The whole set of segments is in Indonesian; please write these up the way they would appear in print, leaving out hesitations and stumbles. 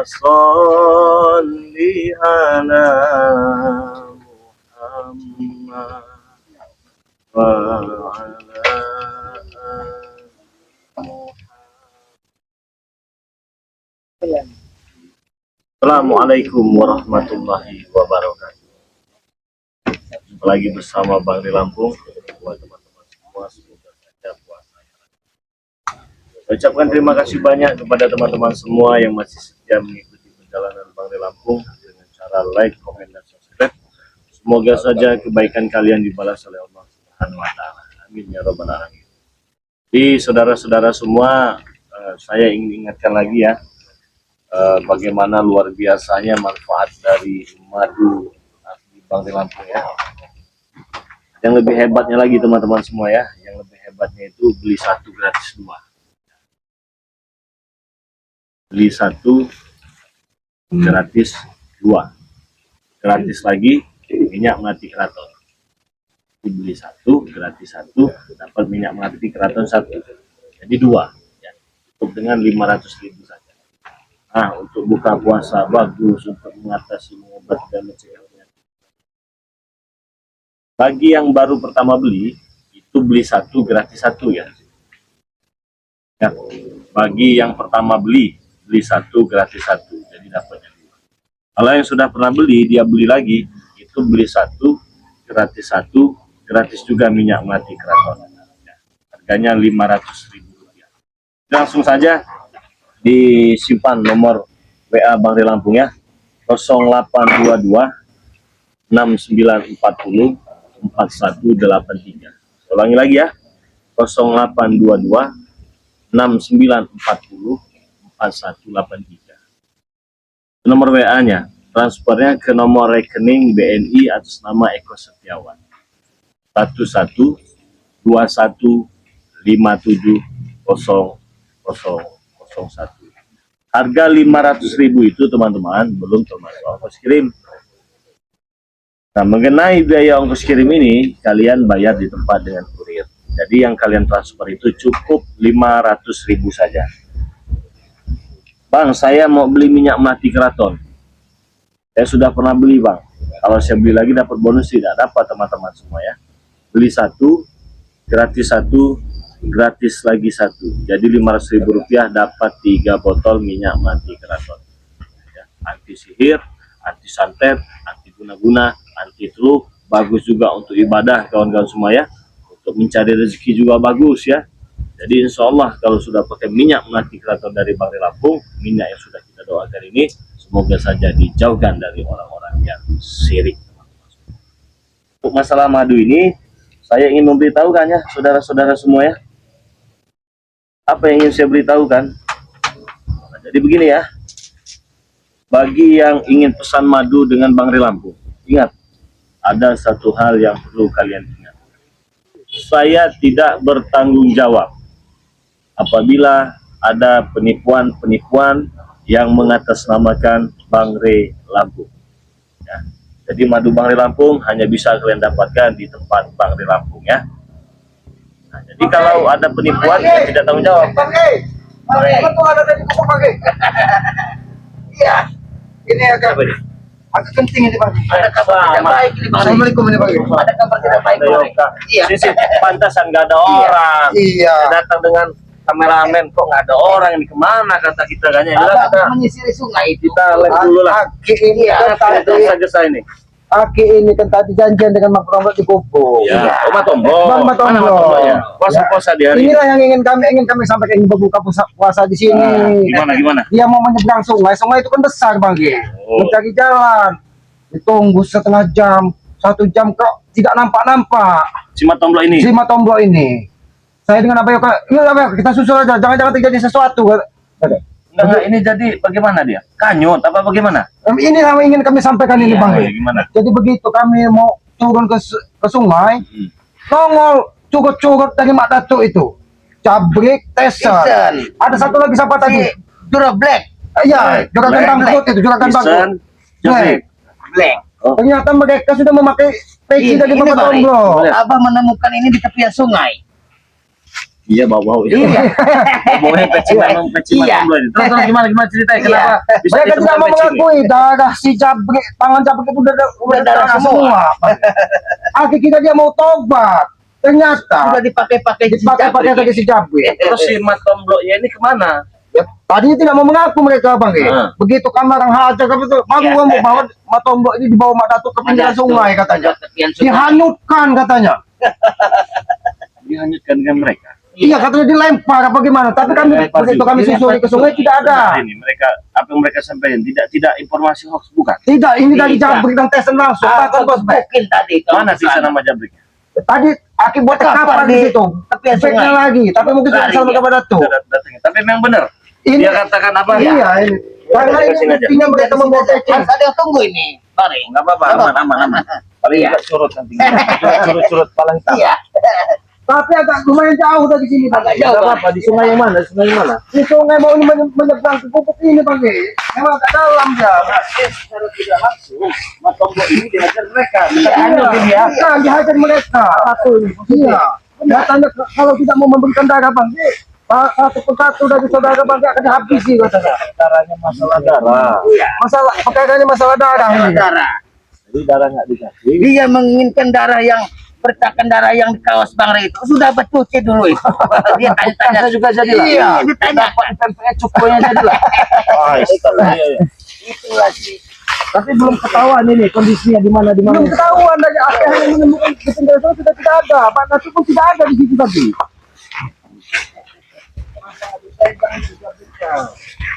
sholli ala Muhammad wa ala ali. Assalamualaikum warahmatullahi wabarakatuh. Lagi bersama Bang di Lampung. Buat teman-teman semua, semoga saja puasanya. Saya ucapkan terima kasih banyak kepada teman-teman semua yang masih setia mengikuti perjalanan Bang di Lampung dengan cara like, komen, dan subscribe. Semoga saja kebaikan kalian dibalas oleh Allah Subhanahu wa Ta'ala. Amin ya rabbal alamin. Jadi saudara-saudara semua, saya ingin ingatkan lagi ya, bagaimana luar biasanya manfaat dari madu di Bang di Lampung ya. Yang lebih hebatnya lagi teman-teman semua ya, yang lebih hebatnya itu beli satu gratis dua. Beli satu gratis dua. Gratis lagi minyak melati keraton. Dibeli satu gratis satu, dapat minyak melati keraton satu. Jadi dua ya. Cukup dengan 500.000 saja. Nah, untuk buka puasa bagus, untuk mengatasi, mengobati dan mencegah penyakit. Bagi yang baru pertama beli, itu beli satu gratis satu ya. Ya, bagi yang pertama beli satu gratis satu, jadi dapatnya dua. Kalau yang sudah pernah beli, dia beli lagi, itu beli satu gratis juga minyak melati keraton. Ya, harganya 500.000 rupiah. Langsung saja disimpan nomor WA Bang di Lampung ya, 0822 6940 4183. Ulangi lagi ya, 0822 6940 4183. Nomor WA-nya, transfernya ke nomor rekening BNI atas nama Eko Setiawan 1157570001. Harga 500.000 itu teman-teman belum termasuk ongkos kirim. Nah, mengenai biaya ongkos kirim ini kalian bayar di tempat dengan kurir. Jadi yang kalian transfer itu cukup 500.000 saja. Bang, saya mau beli minyak melati keraton. Saya sudah pernah beli bang. Kalau saya beli lagi dapat bonus, tidak dapat teman-teman semua ya. Beli satu gratis lagi satu, jadi 500.000 rupiah dapat 3 botol minyak melati keraton ya. Anti sihir, anti santet, anti guna-guna, anti flu, bagus juga untuk ibadah kawan-kawan semua ya, untuk mencari rezeki juga bagus ya. Jadi insya Allah kalau sudah pakai minyak melati keraton dari Bang di Lampung, minyak yang sudah kita doakan ini semoga saja dijauhkan dari orang-orang yang syirik. Untuk masalah madu ini saya ingin memberitahukan ya saudara-saudara semua ya. Apa yang ingin saya beritahukan? Nah, jadi begini ya, bagi yang ingin pesan madu dengan Bang di Lampung, ingat, ada satu hal yang perlu kalian ingat. Saya tidak bertanggung jawab apabila ada penipuan-penipuan yang mengatasnamakan Bang di Lampung. Ya. Jadi madu Bang di Lampung hanya bisa kalian dapatkan di tempat Bang di Lampung ya. Nah, jadi kalau ada penipuan ya tidak tanggung jawab. Iya, ini agak penting ini Bang. Ada kabar tidak baik ini Bang. Assalamualaikum ini Bang. Ada kabar tidak baik Bang. Iya. Sisi pantasan nggak ada orang. Iya. Datang dengan kameramen kok nggak ada orang, ini kemana kata kita kan ya. Kita menyisiri sungai itu. Kita lihat dulu lah. Ini ya. Saja ini. Aki ini kan tadi janjian dengan Mak Tombol di Bobo. Iya. Mak Tombol. Mak Tombol. Puasa-puasa di hari. Inilah yang ingin kami sampaikan, berbuka puasa di sini. Gimana? Dia mau menyeberang sungai. Sungai itu kan besar Bang. Mencari jalan. Ditunggu setengah jam, 1 jam kok tidak nampak. Si Mak Tombol ini. Saya dengan apa ya kita susul aja. Jangan terjadi sesuatu. Enggak, ini jadi bagaimana dia? Kanyut apa bagaimana? Ini yang ingin kami sampaikan ini Bang. Gimana? Jadi begitu kami mau turun ke sungai, nongol cugut-cugut dari Mak Datuk itu, cabrik, teser. Ada satu lagi siapa tadi? Jura Black. Iya, juragan bangkrut itu, juragan bangkrut. Black. Ternyata mereka sudah memakai peci dari Mak Tombol. Abang menemukan ini di tepian sungai. Iya, bau-bau ya. Iya. Baunya peci memang peci Iya. Matombo ini. Terus gimana ceritanya? Iya. Kenapa bisa Mereka tidak ditemukan mau peci ini? mengakui darah si Jabrik, tangan Jabrik itu udah darah semua. Akhirnya kita dia mau tobat. Ternyata Sudah dipakai-pakai dipakai lagi si Jabrik. Terus si Matombo ya ini kemana? Ya, tadinya tidak mau mengaku mereka bang. Begitu kami orang hajar kami itu, mau Ya. mau bawa Matombo ini dibawa Mak Datuk ke pinggiran sungai katanya. Tepian sungai. Dihanyutkan katanya. Dihanyutkan dengan mereka. Iya katanya dilempar apa gimana? Tapi kami Dilempar begitu juga. kami susuri ke sungai tidak ada. Ini mereka apa yang mereka sampaikan tidak informasi hoax bukan? Tidak, ini dari Tidak. Jabrik dan Tesen langsung. Takkan bos Bek. Mungkin tadi. Mana sisa nama Jabriknya? Tadi Aki buat Kapal kapal di di situ. tepian Efeknya sungai. lagi, tapi mungkin Lari, sama ya. kepada Datuk. Datangnya. Tapi memang benar. Ini Dia katakan apa? iya ini. Karena Kita ini kasih aja. buktinya mereka membawa peci. Harus ada yang tunggu ini. Mari. Enggak apa-apa, aman. Paling Iya. enggak curut nanti. Curut paling hitam. Iya. Tapi agak lumayan jauh dari sini Bang. Agak jauh. Enggak apa-apa, di sungai yang mana? Sungai yang mana? Di sungai mau ini menyeberang ke pupuk ini Bang. Memang agak dalam ya. Secara tidak langsung, Matombo ini dihajar mereka. Iya, dihajar mereka. Iya. Katanya kalau tidak mau memberikan darah Bang, satu persatu dari saudara Bang akan dihabisi katanya. Darahnya masalah darah. Masalah, perkaranya masalah darah ini. Darah. Jadi darah nggak dikasih. Dia menginginkan darah yang bertakan darah yang di kaos Bang Rey itu sudah bercuci dulu itu. Dia tanya-tanya Saya juga jadilah. Iya, ditanya. Tempe cukunya jadilah. Wah, iya. Itulah sih. Tapi belum ketahuan ini kondisinya di mana Belum ketahuan dari apa yang menemukan ketinggalan itu sudah tidak ada. Pak Nasi pun tidak ada di situ tadi.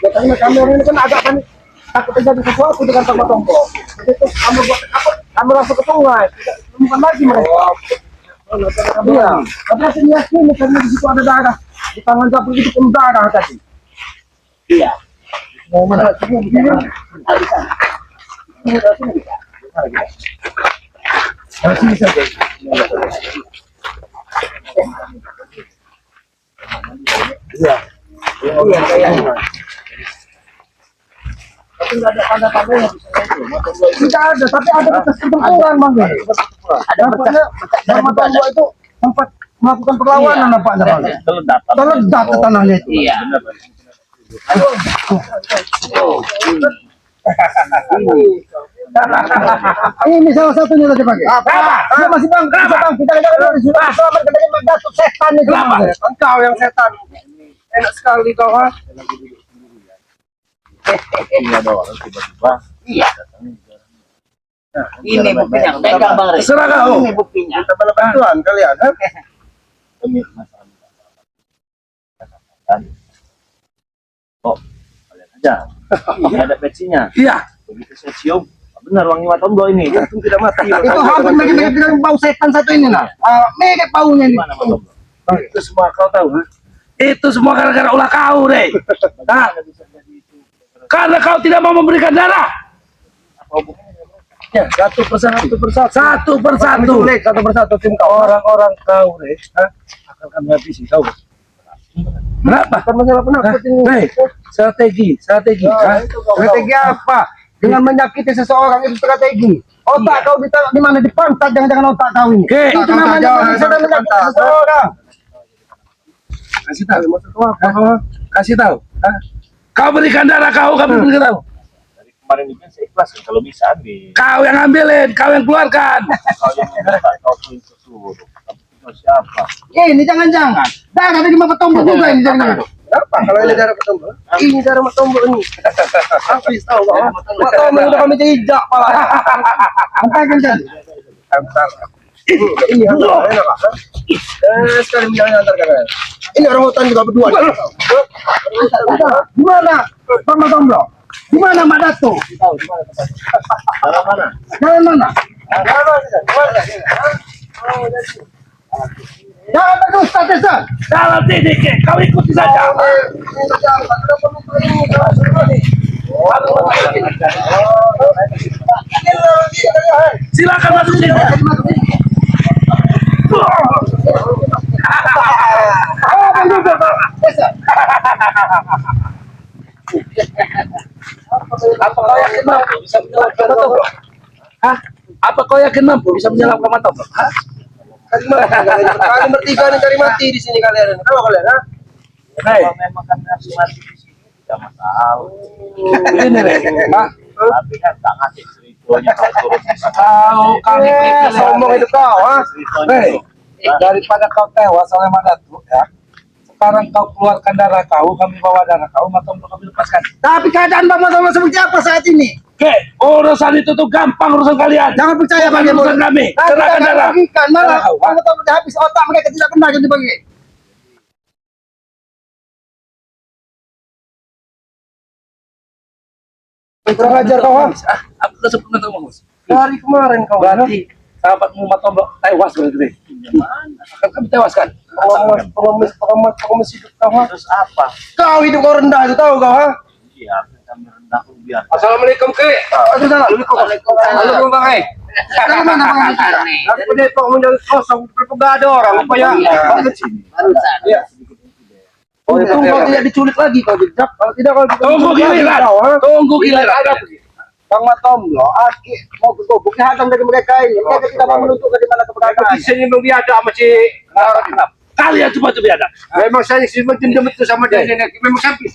Ya karena kami orang ini kan agak panik. Takut terjadi sesuatu dengan Pak Matombo. Begitu kami buat apa? Kami langsung ke sungai. Tidak temukan lagi mereka. Iya. Tapi saya meyakini karena di situ ada darah. Di tangan Jabrik itu pun darah tadi. Iya. Mau mana? Masih saja. Iya. Iya, kayaknya. Tapi nggak ada tanda-tandanya di sana itu. Matombo itu. Tidak ada, tapi ada bekas pertempuran bang. Ada Nampaknya Bang Matombo itu tempat melakukan perlawanan Iya. nampaknya bang. Teledak. Terledak ke tanahnya itu. Iya. Ini salah satunya tadi pagi. Apa? Ya masih bang, bisa bang. Kita jangan sudah selamat katanya Mak Datuk setan itu. Kenapa? Engkau yang setan. Enak sekali kau ha. Ini ada orang tiba-tiba. Iya. Ini buktinya. Pegang Bang Rey. Terserah kau. Ini buktinya. Kita bala bantuan kalian ha. Demi masalah. Oh, kalian aja. Ini ada pecinya. Iya. Begitu saya cium, benar wangi Matombo ini. Untung tidak mati. Itu hampir mirip dengan bau setan satu ini nah. Mirip baunya ini. Mana Matombo? Itu semua kau tahu ha? Itu semua gara-gara ulah kau, Rey. Hah? Karena kau tidak mau memberikan darah. Ya, satu persatu. Satu persatu. Sulit, satu persatu tim kau. Orang-orang kau, Rey, akan kami habisi kau. Kenapa? Bukan masalah penakut ini. Rey, strategi. Strategi apa? Dengan menyakiti seseorang itu strategi. Otak kau di mana? Di pantat, jangan-jangan otak kau ini. Oke. Itu namanya bisa menyakiti seseorang. Kasih tahu. Kasih tahu. Hah? Kau berikan darah kau berikan tahu. Dari kemarin juga saya ikhlaskan kalau bisa ambil. Kau yang ambilin, kau yang keluarkan. Kau yang minta, kau pun sesuruh. Tapi itu siapa? Ini jangan-jangan. Darah dari Mak Matombo juga ini jangan-jangan. Apa? Kalau ini darah Matombo? Ini darah Matombo ini. Habis tahu kok. Matombo udah kami jejak malah. Antarkan jadi. Antar. Ini enak lah. Sekali menjalankan antar kalian. Ini orang hutan juga berdua. Di mana Pak Matombo? Di mana Mak Datuk? Dalam mana? Jalan mana? Jangan berdusta, Tesan. Dalam sedikit, kau ikuti saja. Silakan masuk sini. Apa kau yakin mampu bisa menyelamatkan Matombo? Hah? Apa kau yakin mampu bisa menyelamatkan Matombo? Hah? Cari mati kalian. Kalian bertiga nih cari mati di sini kalian. Kalau kalian, ha? Kalau memang kami harus mati di sini tidak masalah. Ini Rek, Pak. Tapi kan tak ngasih ceritonya kau turun. Kau kami beri Sombong itu kau, ha? Hei, daripada kau tewas oleh Madatu, ya. Sekarang kau keluarkan darah kau, kami bawa darah kau, maka untuk kami lepaskan. Tapi keadaan Bang Matomo seperti apa saat ini? Oke, urusan itu tuh gampang urusan kalian. Jangan percaya Bukan bagi urusan kami. Serahkan darah. Bagikan malah. Darah kau, ha? Bang Matomo udah habis otak mereka tidak pernah jadi bagi. Kurang ajar kau, ha? Aku udah sempurna tuh, Mas. Dari kemarin kau. Berarti sahabatmu Matombok tewas berarti. Akan kami tewaskan. Pengemis hidup kau, ha? Terus apa? Kau hidup kau rendah itu tahu kau, ha? Iya, kami rendah pun biar. Assalamualaikum, Ki. Assalamualaikum, Bang. Dari mana Bang? Aku punya kok menjadi kosong, tidak ada orang, apa ya? Barusan. Iya. Untung kau tidak diculik lagi kau jejak. Kalau tidak kau Tunggu giliran. Tunggu giliran. Bang Matomo, Aki mau bergobok hantam dari mereka ini. Mereka tidak mau menunjukkan di mana keberadaan. Di sini memang biada masih Kalian cuma tuh biadab. memang saya sih dendam itu sama dia nenek. Memang sampai.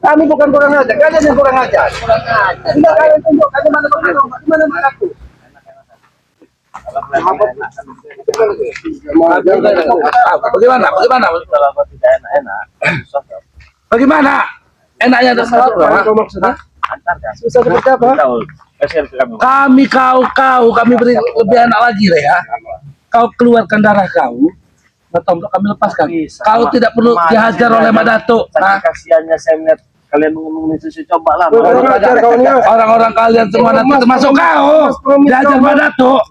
Kami bukan kurang ajar, kalian yang kurang ajar. Tidak kalian tunjukkan di mana Bang Matomo, di mana Bang aku. Bagaimana? Bagaimana? Kalau kau tidak enak-enak, susah. Bagaimana? Enaknya ada satu. Antarkan. Susah seperti apa? Tahu. Kasih ke kami. Kami beri lebih enak lagi deh ya. Kau keluarkan darah kau, Matombok kami lepaskan. Bisa. Kau tidak perlu dihajar oleh Madato. Saking kasihannya saya melihat kalian mengomongin susu, coba lah. Orang-orang kalian semua nanti termasuk kau dihajar Madato,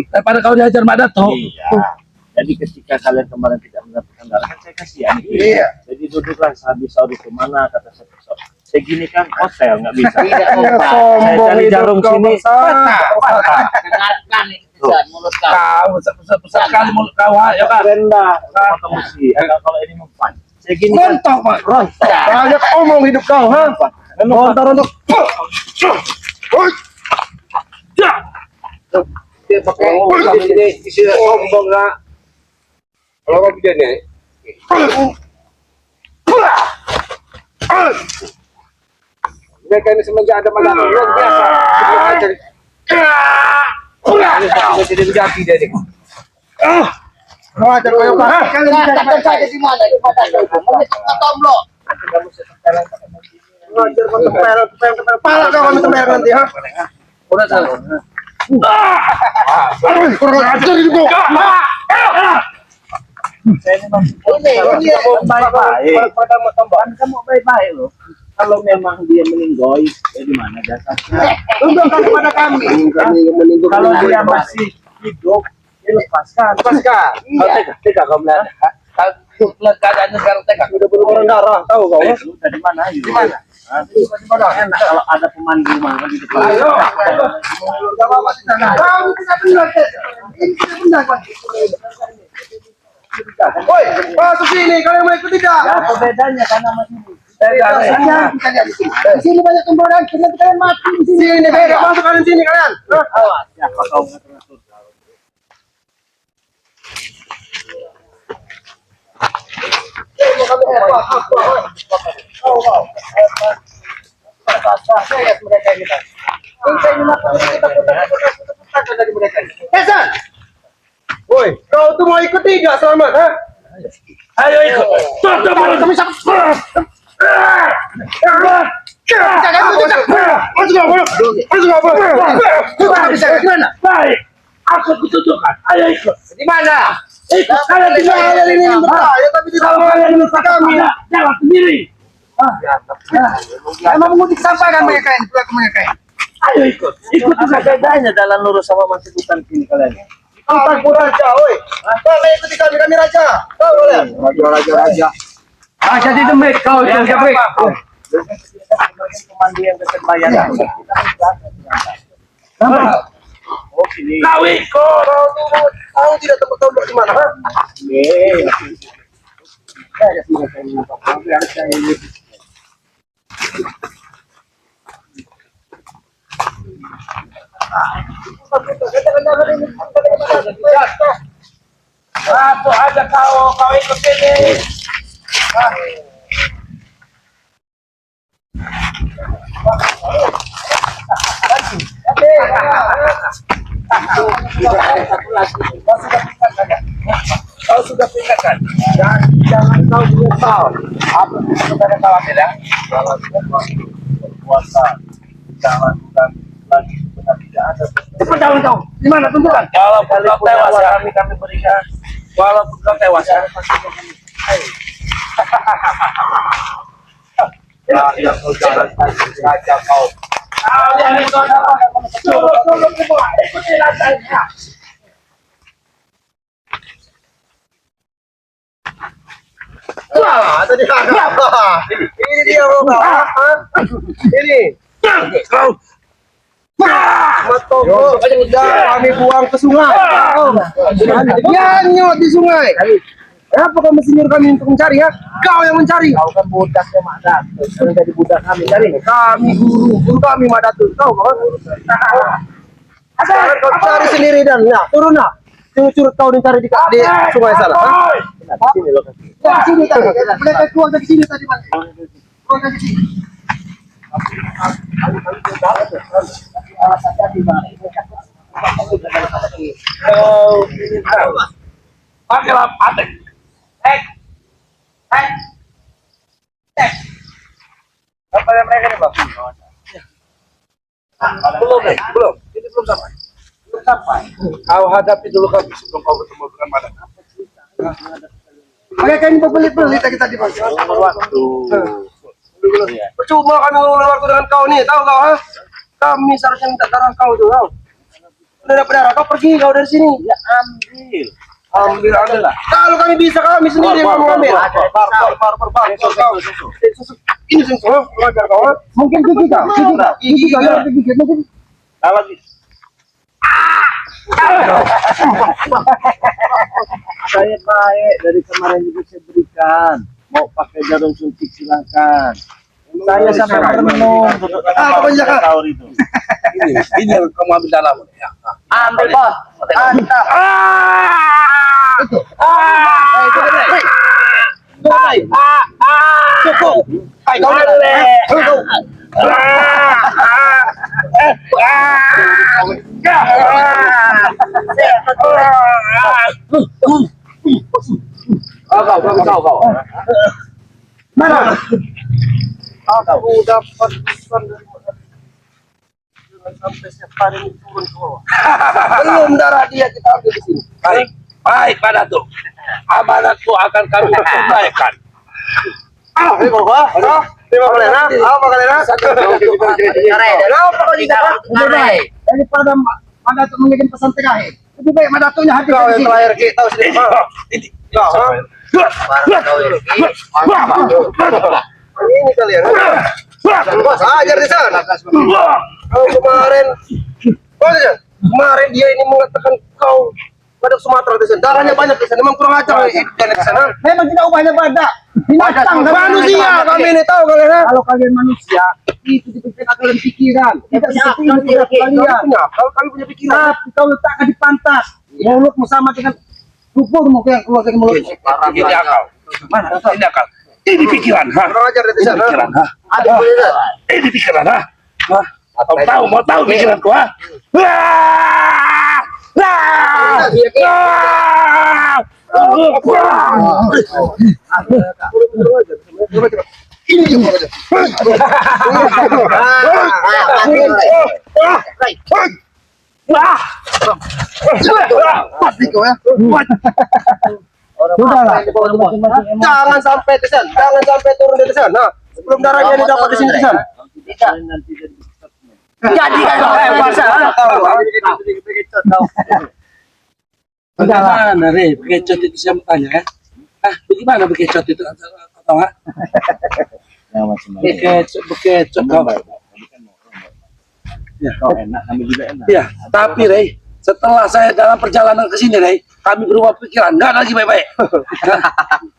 daripada kau dihajar Madato. Iya. Jadi ketika kalian kemarin tidak mendapatkan darah, kan saya kasihan. Iya. Jadi duduklah habis sahur itu mana kata saya. Segini kan hotel nggak bisa. Tidak Saya Sombong cari hidup jarum kau, sini. Bangsa. Dengarkan itu mulut kau. Kau besar sekali mulut kau, ya kan? Rendah. Potong besi. Kalau ini mempan. Segini kan. Rontok, Pak. Banyak omong hidup kau, ha? Rontok. Dia pakai ini isi sombong lah. Kalau kau begini, mereka ini semenjak ada malam luar biasa. Ini tidak menjadi dia ni. Ajar kau, ha? Katakan saja di mana di pada itu. Matombok. Ajar kau tempel. Pala kau kami tempel nanti, ha? Udah salah. Kurang ajar hidup kau. Saya ini baik-baik. Kan kamu baik-baik loh. Kalau memang dia meninggoy, di mana dasarnya? Tunjukkan kepada kami. Kami meninggal. Kalau dia masih hidup, dia lepaskan. Tega kau melihat. Kau lihat keadaannya sekarang tega. Sudah berumur darah, tahu kau? Lu dari mana? Di mana? Enak kalau ada pemandu mah di depan. Ayo. Kau tidak benar. Ini tidak benar. Woi, masuk sini. Kalian mau ikut tidak? Apa bedanya karena masih Di sini banyak tumbuhan. Kalian mati di sini. Sini beda. Masuk kalian sini kalian. awas siapa kau ngatur-ngatur. Woi, kau tuh mau ikut tidak selamat, ha? Ayo ikut. Kami Baik. Aku kutunjukkan. Ayo ikut. Di mana? Ikut. Kalian tidak ada ini berbahaya, tapi tidak Kalau mau kalian menutup kami. jalan sendiri. Emang mengutik sampaikan mereka ini, pulang ke mereka ini. Ayo ikut. Ikut Apa bedanya jalan lurus sama masih hutan sini kalian? Aku raja, woi. Kalian ikuti kami raja. Tahu kalian? Raja. Raja di demit kau itu, Jabrik. Pemandu yang dekat bayar. Kenapa? Oh sini. Kau ikut. Kau tidak tempat tombol di mana, ha? Satu aja kau ikut sini. Kau sudah pindahkan. Jangan kau menyesal. Apa sebenarnya khawatir ya? Kalau berpuasa, jangan lagi benar tidak ada. Cepat jauh kau. Di mana tunjukkan? Walaupun kau tewas ya, kami berikan. Walaupun kau tewas ya. Yang kau jalan saja kau. Tolong semua, ikuti lantainya. Wah, tadi apa? Ini dia bro. Ini. Kau. Matoko sudah kami buang ke sungai. Dia nyot di sungai. Kenapa kau mesti nyuruh kami untuk mencari ya? Kau yang mencari. Kau kan budaknya Mak Datu. Sekarang jadi budak kami cari. Kami guru kami Madatu. Tahu kau? Sekarang kau cari sendiri dan ya turun lah. Curut kau mencari di sungai sana. Sini lokasi. Dari sini tadi. Mereka keluar dari sini tadi Mas. Keluar dari sini. Pakai atek. Apa yang mereka nih Bang? Belum. Ini belum sampai. Belum sampai. Kau hadapi dulu kami sebelum kau ketemu dengan Madan. Mereka ini berbelit-belit tadi Mas. Waktu. Percuma kami ngomong waktu dengan kau nih, tahu kau ha? Kami seharusnya minta darah kau tuh, kau. Udah dapat darah, kau pergi kau dari sini. Ya ambil. Ambil lah. Kalau kami bisa, kami sendiri yang mau ambil. Ini susu, wajar kau. Mungkin gigi kau, gigi kau, mungkin. Lagi. Saya baik dari kemarin juga saya berikan. Mau pakai jarum suntik silakan. Saya sampai merenung. Pokoknya kau. Ini yang kamu ambil dalam. Ya. Ambil bos. Mantap. Cukup. Hai kau Kau. Mana? Aku dapat pesan dari sampai setiap hari ini turun ke bawah. Belum darah dia kita ambil di sini. Baik Pak Datuk. Amanatku akan kami tunaikan. Ini bawa. Terima kasih. Apa kalian? Daripada Madatu mengirim pesan terakhir, lebih baik Madatunya hadir di sini. Terakhir kita tahu sendiri. Ini kalian. Bos, ajar di sana. Kemarin dia ini mengatakan kau pada Sumatera di sana. Darahnya banyak di sana. Memang kurang ajar di sana. Memang tidak ubahnya badak. Binatang manusia kami ini tahu kalian. Kalau kalian manusia itu dipimpin akal dan pikiran. Tidak seperti ini kalian. Kalau kami punya pikiran. Tapi kau letakkan di pantas. Mulutmu sama dengan tubuhmu yang keluar dari mulut. Ini akal. Mana? Ini akal. Ini pikiran, ha? Kurang ajar di sana. Pikiran, ha? Ini pikiran, ha? Mau tahu pikiranku, ha? Ini juga aja. Pasti kau ya. Sudahlah. Jangan sampai ke sana. Jangan sampai turun dari sana. Sebelum darahnya didapat di sini ke sana. Jadi kan puasa. Bagaimana, Re? Bekecot itu saya mau tanya, ya? Bagaimana bekecot itu? Tahu, ha? Bekecot, kau. Ya, Kau enak, kami juga enak. ya, tapi Re, setelah saya dalam perjalanan ke sini, Re, kami berubah pikiran, nggak lagi baik-baik.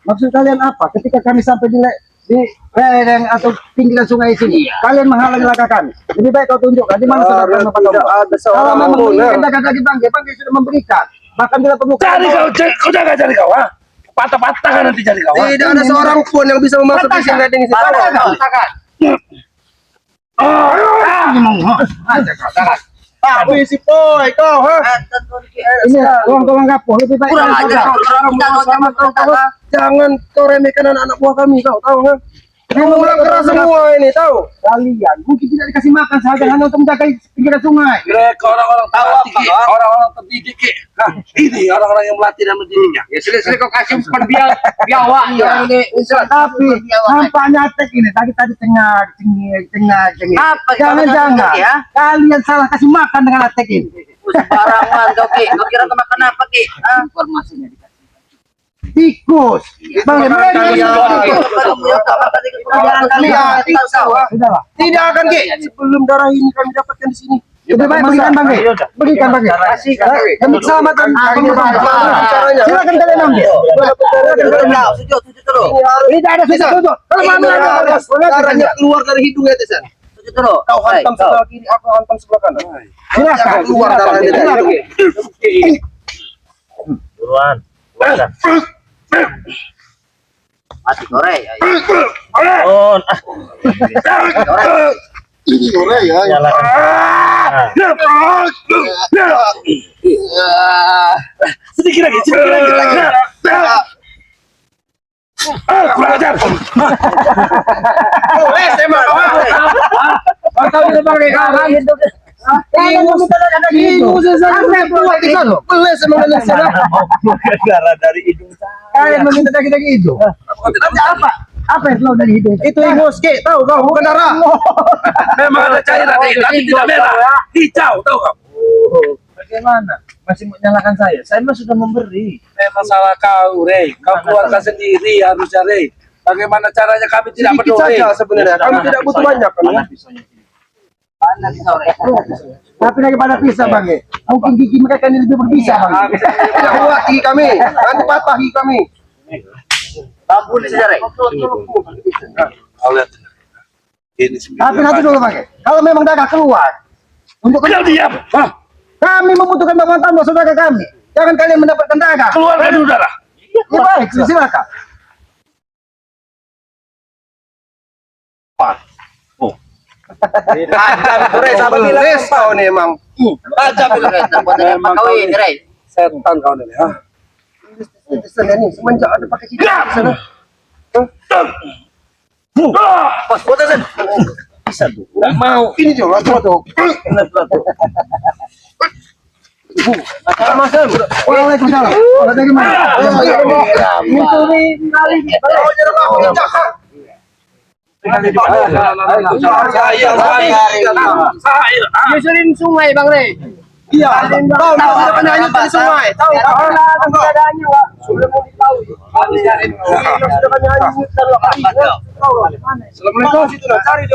Maksud kalian apa? Ketika kami sampai di di lereng atau pinggiran sungai sini. Kalian menghalangi langkah kami. Lebih baik kau tunjukkan di mana saudara kami Pak Tombak. ada Kalau seorang memang pun, menginginkan dagang lagi Bangke sudah memberikan. Bahkan bila perlu Cari kau jaga cari kau, ha? Patah-patah kan nanti cari kau, ha? tidak ada seorang pun yang bisa memasuki singlet ini. Tapi si Boy kau, ha? ini tolong kapol lebih baik. Kurang kalian ajar sabar. kau. Jangan kau remehkan anak-anak buah kami, kau tahu, ha? Memang keras semua ini, tahu? Kalian mungkin tidak dikasih makan saja hanya untuk menjaga pinggiran sungai. Mereka orang-orang terlatih, Ki. Orang-orang terdidik, Ki. Nah, ini orang-orang yang melatih dan mendidiknya. Ya sudah kau kasih umpan biawak. Tapi nampaknya tek ini tadi cengir. Apa Jangan-jangan ya? kalian salah kasih makan dengan atek ini. Sembarangan kau Ki. Kau kira kau makan apa Ki? Informasinya dikasih. Tikus. Bagaimana Sudahlah. Tidak akan, Ki. Sebelum darah ini kami dapatkan di sini. Lebih baik berikan Bang. Berikan Bang. Demi keselamatan caranya. Silakan kalian ambil. Tujuh terus. Tidak ada sujud. Kalau mau Darahnya keluar dari hidungnya, Tesan. Tujuh terus. Kau hantam sebelah kiri, aku hantam sebelah kanan. silakan Keluar darahnya dari hidungnya. Buruan. Buruan. Mati korek. On. Korek. Nyalakan. Sedikit lagi. Kurang ajar. Boleh, saya mau. Tahu tidak pakai kawan. Kalian meminta ada gitu. Anda buat di sana. Boleh, saya mau lihat sana. Darah dari hidung. Kalian meminta daging itu. Apa? Apa yang keluar dari hidung? Itu ingus, Ki. Tahu kau, bukan darah. Memang ada cairan, tapi tidak merah. Hijau, tahu kau? Bagaimana? Masih mau nyalakan saya? Saya mah sudah memberi. Memang salah kau, Rey. Kau keluarkan sendiri harusnya, Rey. Bagaimana caranya kami tidak Sedikit peduli. saja sebenarnya. Kami tidak butuh banyak. Mana pisaunya? Panas korek. Tapi daripada pisah Bang. Mungkin gigi mereka ini lebih berbisa Bang. Tidak kuat gigi kami. Nanti patah gigi kami. Ampun saja Rek. Kau lihat. Ini Tapi nanti dulu Bang. Kalau memang darah keluar, untuk Kau diam. Hah? kami membutuhkan bantuan tambah saudara kami. Jangan kalian mendapatkan darah. Keluarkan dulu darah. Ya baik, silakan. Sabar bilang kau nih emang. Aja buat kawin Rek. Setan kau ini. Hah? Di sana nih, semenjak ada pakai cincin di sana. Bos, botasan. Bisa tuh. Nggak mau. Ini juga tuh. Waalaikumsalam. Dari mana? Itu nih kali. Kalau jadi aku jahat. Nyusurin sungai Bang Rey. Iya. Tahu sudah pernah hanyut di sungai. Tahu kau? Keadaannya Pak. Sudah mau ditahu. Sudah pernah hanyut dari kali. Assalamualaikum. Situ lah cari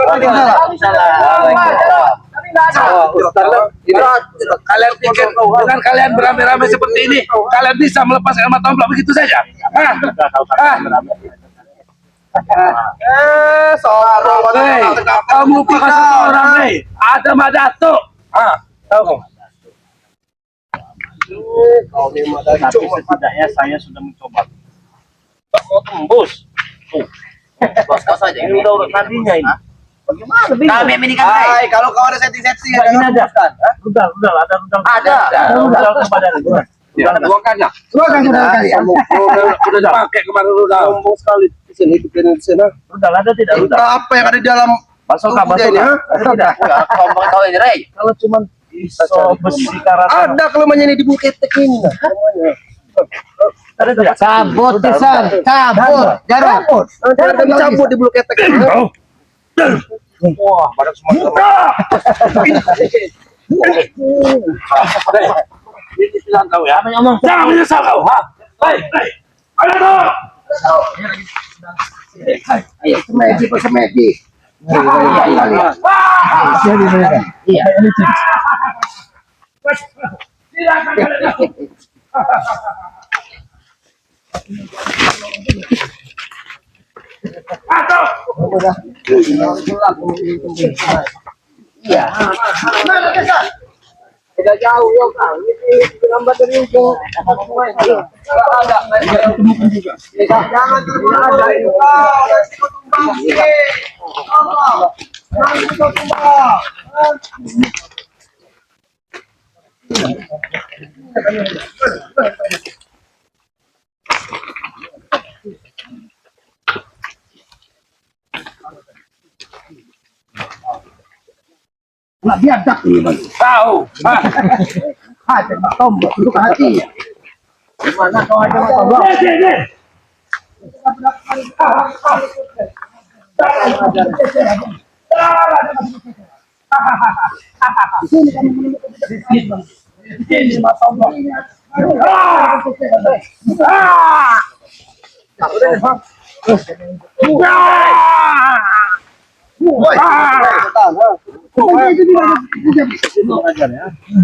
Kalian pikir dengan kalian beramai-ramai seperti ini, kalian bisa melepaskan mata tombak begitu saja? Hah? Hah? sombong. Hei, kamu lupakan satu orang, Hei. Ada Madato. Ah, tahu kau? Kau ni mah Tapi setidaknya saya sudah mencoba. Tak mau tembus. Bos aja. Ini udah urut nadinya ini. Bagaimana Kami ini kan Rek. Hai, kalau kau ada setting-setting Nah, ini jangan ada. Rudal, ada rudal. Ada. Rudal kepada rudal. Dua kanya. Silakan saudara kalian. Udah dipakai kemarin udah. sombong sekali di sini hidupnya di sana. Rudal ada tidak rudal? Apa yang ada di dalam Basoka, tubuh dia ini, ha? Ada tidak? Ngomong kawin Rek. Kalau cuma pisau besi karat. Ada kelemahannya ini di bulu ketek ini. Nah, semuanya. Ada tidak? Cabut Tisan, cabut. Jarang. Jangan dicabut di bulu ketek ini. ha? Wah, badak semua. Ini pilihan kau ya. Jangan menyesal kau, ha? Hei, hei. Ayo tuh. Ayo semedi, semedi. Iya. Silakan kalian. Iya. Mana desa? Tidak jauh ya kau. Ini gambar dari ujung. Ada. Jangan ada itu kau. Nanti kau tumbang. Nanti kau tumbang. Nak biadab ni bang. Tahu. Ada mak tombol duduk hati. Mana kau ada mak tombol? Ini mak tombol.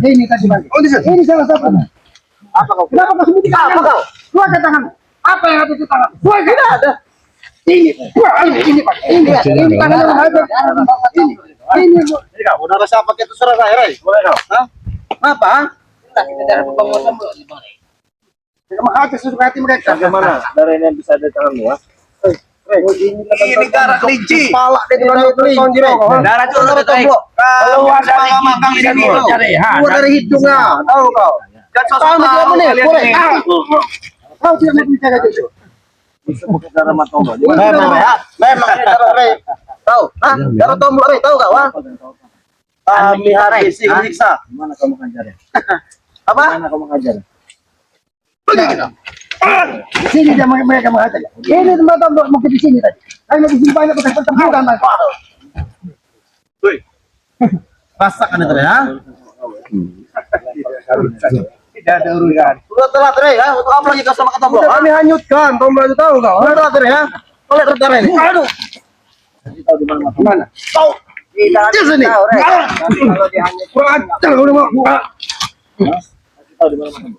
Ini kasih bang. Oh, ini salah satu. Apa kau? Kenapa kau sembunyi? Apa kau? Keluarkan tangan. Apa yang ada di tangan? Keluarkan. Tidak ada. Ini pak. Ini tangan yang ada. Ini. Ini kau udah rasa pakai terserah saya, Ray. Boleh kau? Hah? Apa? Kita cara pembangunan belum di mana? Memang hati suka hati mereka. Bagaimana darah ini bisa ada tanganmu? Ini darah kelinci. Kepala dia itu kelinci. Darah itu udah tombol. Keluar dari magang ini dulu. Keluar dari hidungnya. Tahu kau? Dan Tahu dia boleh. Boleh. Kau tidak mau bicara itu. Bisa bukan darah matombol. Memang ya. Memang ini darah Ray. Tahu? Hah? Darah tombol Ray, tahu kau? Kami habis siksa. Gimana kamu ngajarnya? Apa? Gimana kamu ngajarnya? Sini dia mereka mengatakan. Ini tempat tombol mungkin di sini tadi. Kami di sini banyak bekas pertempuran bang. Rasakan itu ya. Tidak ada urusan. Sudah telat Ray ya. Untuk apa lagi kau sama kata Sudah kami hanyutkan tombol itu tahu kau? Sudah telat Ray ya. Oleh darah ini. Aduh. Tahu di mana matombol? Mana? Tahu. Di dalam sini. Kalau dihanyut. Kurang ajar kau ni mak. Tahu di mana matombol?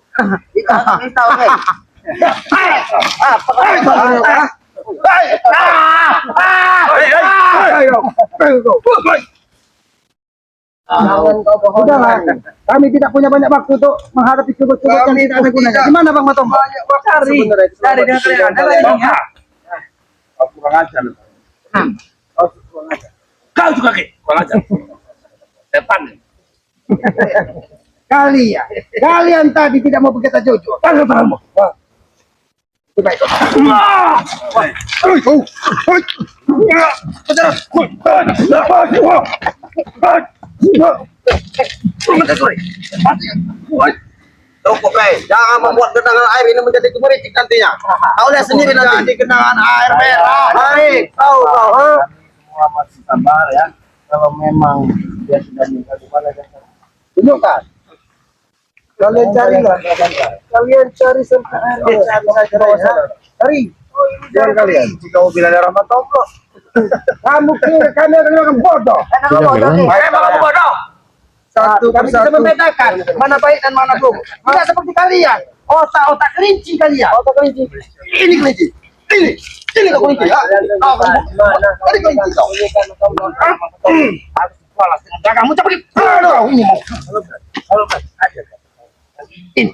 Ini tahu kan? Jangan kau bohong. Sudahlah. Kami tidak punya banyak waktu untuk menghadapi cukup-cukup yang tidak ada gunanya. Gimana bang Matombol? Cari dengan kalian. Ada lagi. Kau kurang ajar. Kau juga Ki, kurang ajar. Setan. Kalian tadi tidak mau berkata jujur. Tangan tanganmu. Coba ikut. Cukup, jangan membuat genangan air ini menjadi gemericik nantinya. Kau lihat sendiri nanti genangan air merah. Baik, tahu kau. Semua masih sabar ya. Kalau memang dia sudah meninggal di mana dia? Tunjukkan. Kalian cari lah. Kalian cari sampai cari. Jangan kalian. Jika mau bilang darah Matombol. Kamu kira kami akan bilang bodoh. Memang bodoh. Satu kami bisa membedakan mana baik dan mana buruk. Tidak seperti kalian. Otak-otak kelinci kalian. Otak kelinci. Ini kelinci. Ini kau kelinci. Ini kelinci kau. Harus balas dengan dagangmu cepat. Aduh, ini mau. Ini.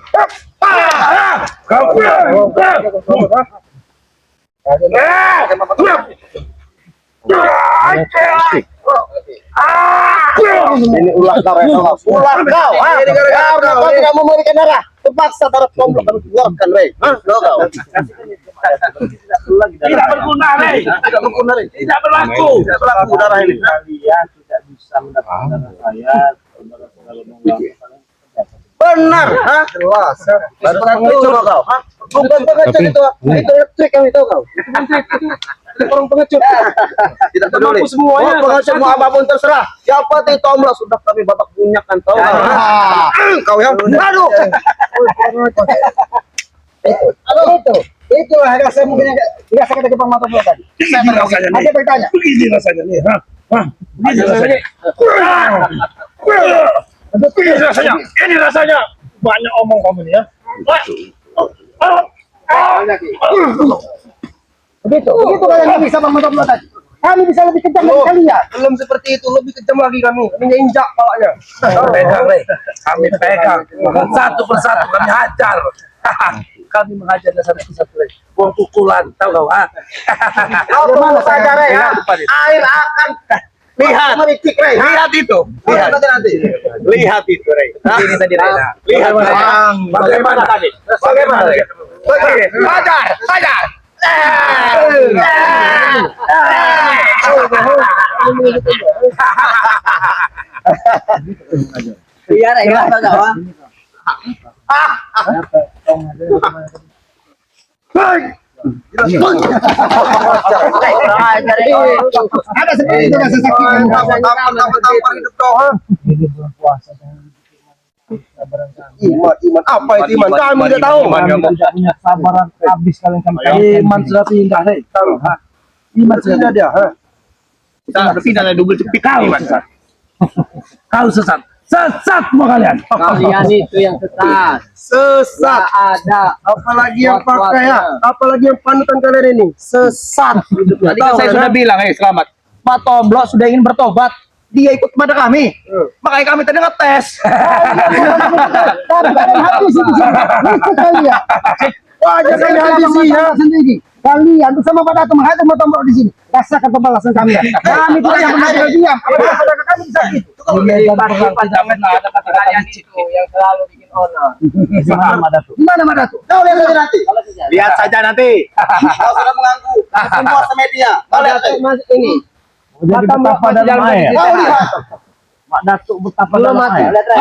Ini ulah kau ya, ulah kau. Ini gara-gara kau tidak memberikan darah. Terpaksa darah tombol kami keluarkan, Ray. Kau. Tidak berguna, Ray. Tidak berguna, Ray. Tidak berlaku. Tidak berlaku darah ini. Kalian tidak bisa mendapatkan darah saya. Saudara-saudara mengulang. Benar, hah? Jelas. Baru pengecut kau, hah? Bukan pengecut itu. Itu trik kami tahu kau. Orang pengecut. Tidak peduli. Semuanya pengecut mau apapun terserah. Siapa itu tombol sudah kami babak bunyakan tahu. Kau yang aduh. Itulah rasa mungkin biasa kata Jepang Matombol tadi. Ada bertanya. Begini rasanya nih, hah? Begini rasanya. Ini rasanya. Ini rasanya. Banyak omong kamu nih ya. Begitu kalian bisa memotong tadi. Kami bisa lebih kejam dari kalian. Belum seperti itu, lebih kejam lagi kami. Kami injak palanya. Pegang, Rey. Kami pegang. Satu persatu kami hajar. Kami menghajar dasar satu, Rey. Buang pukulan, tahu kau? Tunggu saja, Rey, ya. Air akan lihat. Lihat itu. Lihat nanti. Lihat itu, Rey. Ini tadi, Rey. Lihat, Bagaimana tadi? Bagaimana? Hajar, hajar. Iya, ya, kawan. Ada seperti itu rasa sakit. Tampar hidup kau, ha? Iman apa itu iman? Kami tidak tahu. Tidak punya sabaran habis kalian kami. Iman sudah pindah, Rey. Tahu, ha? Iman sudah Tidak dia, ha? Kita pindah dari double cepik kau sesat. Kau sesat. Sesat semua kalian. Kalian itu yang sesat. Sesat. Ada. Apalagi yang pakai, ya? Apalagi yang panutan kalian ini. Sesat. Tadi kan saya sudah bilang, selamat. Pak Tomblok sudah ingin bertobat. Dia ikut kepada kami. Makanya kami tadi ngetes. Kalian habis itu kalian. Wah, jangan dihabisi, ya. Sendiri. Kalian bersama pada teman ada mau tombol di sini. Rasakan pembalasan kami. Kami tidak yang pernah diam. Apabila saudara kami bisa itu. Jangan ada kata Kalian itu yang selalu bikin honor. Di mana Madatu? Kau lihat saja nanti. Lihat saja nanti. Kau sudah mengganggu semua semedia. Kau lihat Mas ini. Jadi betapa dalam air. Kau lihat. Mak Datuk betapa Belum dalam mati. air. Lihat, Ray.